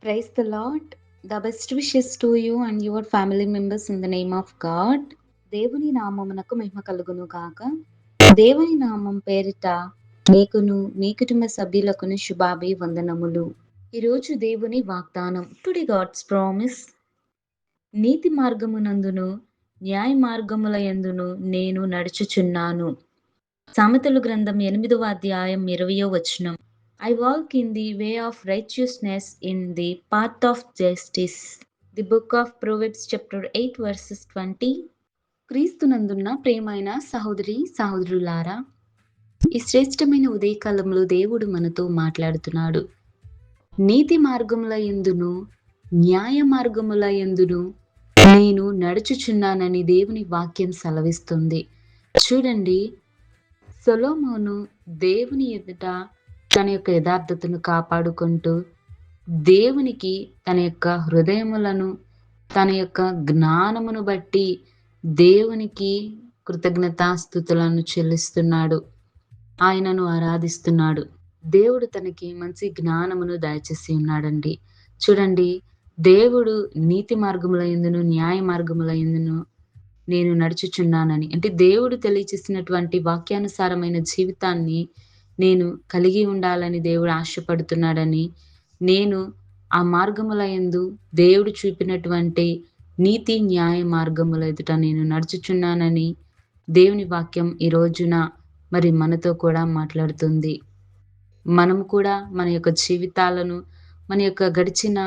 Praise the Lord. The best wishes to you and your family members in the name of God. దేవుని నామమునకు మహిమ కలుగును గాక. దేవుని నామం పేరిట మీకును మీ కుటుంబ సభ్యులకును శుభాభివందనములు. ఈరోజు దేవుని వాగ్దానం. Today God's promise. నీతి మార్గమునందును న్యాయ మార్గముల యందును నేను నడుచుచున్నాను. సామెతలు గ్రంథం 8వ అధ్యాయం 20వ వచనం. I walk in the way of righteousness in the path of justice. The book of Proverbs chapter 8 verses 20. క్రీస్తునందున్న ప్రియమైన సహోదరి సహోదరులారా, ఈ శ్రేష్టమైన ఉదయకాలంలో దేవుడు మనతో మాట్లాడుతున్నాడు. నీతి మార్గముల యందును న్యాయ మార్గముల యందును నేను నడుచుచున్నానని దేవుని వాక్యం సెలవిస్తుంది. చూడండి, సొలొమోను దేవుని ఎదుట తన యొక్క యథార్థతను కాపాడుకుంటూ దేవునికి తన యొక్క హృదయములను తన యొక్క జ్ఞానమును బట్టి దేవునికి కృతజ్ఞతాస్తుతులను చెల్లిస్తున్నాడు. ఆయనను ఆరాధిస్తున్నాడు. దేవుడు తనకి మంచి జ్ఞానమును దయచేసి ఉన్నాడండి. చూడండి, దేవుడు నీతి మార్గముల యందును న్యాయ మార్గముల యందును నేను నడుచుచున్నానని, అంటే దేవుడు తెలియచేసినటువంటి వాక్యానుసారమైన జీవితాన్ని నేను కలిగి ఉండాలని దేవుడు ఆశపడుతున్నాడని, నేను ఆ మార్గముల యందు దేవుడు చూపినటువంటి నీతి న్యాయ మార్గముల ఎదుట నేను నడుచుచున్నానని దేవుని వాక్యం ఈ రోజున మరి మనతో కూడా మాట్లాడుతుంది. మనము కూడా మన యొక్క జీవితాలను, మన యొక్క గడిచిన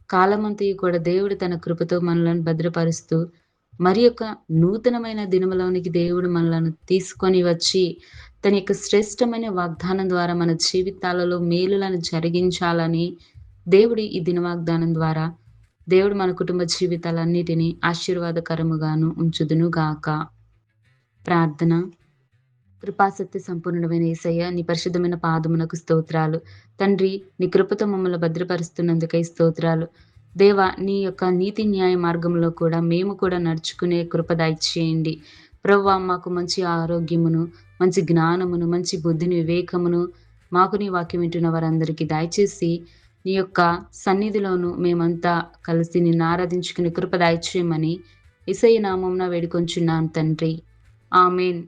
కాలమంతయు కూడా దేవుడు తన కృపతో మనలను భద్రపరుస్తూ మరి యొక్క నూతనమైన దినములోనికి దేవుడు మనలను తీసుకొని వచ్చి తన యొక్క శ్రేష్టమైన వాగ్దానం ద్వారా మన జీవితాలలో మేలులను జరిగించాలని దేవుడు ఈ దిన వాగ్దానం ద్వారా దేవుడు మన కుటుంబ జీవితాలన్నిటినీ ఆశీర్వాదకరముగాను ఉంచుదును గాక. ప్రార్థన. కృపాసక్తి సంపూర్ణమైన యేసయ్య, నీ పరిశుద్ధమైన పాదమునకు స్తోత్రాలు. తండ్రి, నీ కృపతో మమ్మల్ని భద్రపరుస్తున్నందుకై స్తోత్రాలు. దేవా, నీ యొక్క నీతి న్యాయ మార్గంలో కూడా మేము కూడా నడుచుకునే కృప దయచేయండి. ప్రభువా, మాకు మంచి ఆరోగ్యమును, మంచి జ్ఞానమును, మంచి బుద్ధిని, వివేకమును మాకు నీ వాక్యం వింటున్న వారందరికీ దయచేసి నీ యొక్క సన్నిధిలోను మేమంతా కలిసి నిన్ను ఆరాధించుకునే కృప దయచేయమని యేసయ్య నామమున వేడుకొంచున్నాను తండ్రి. ఆమేన్.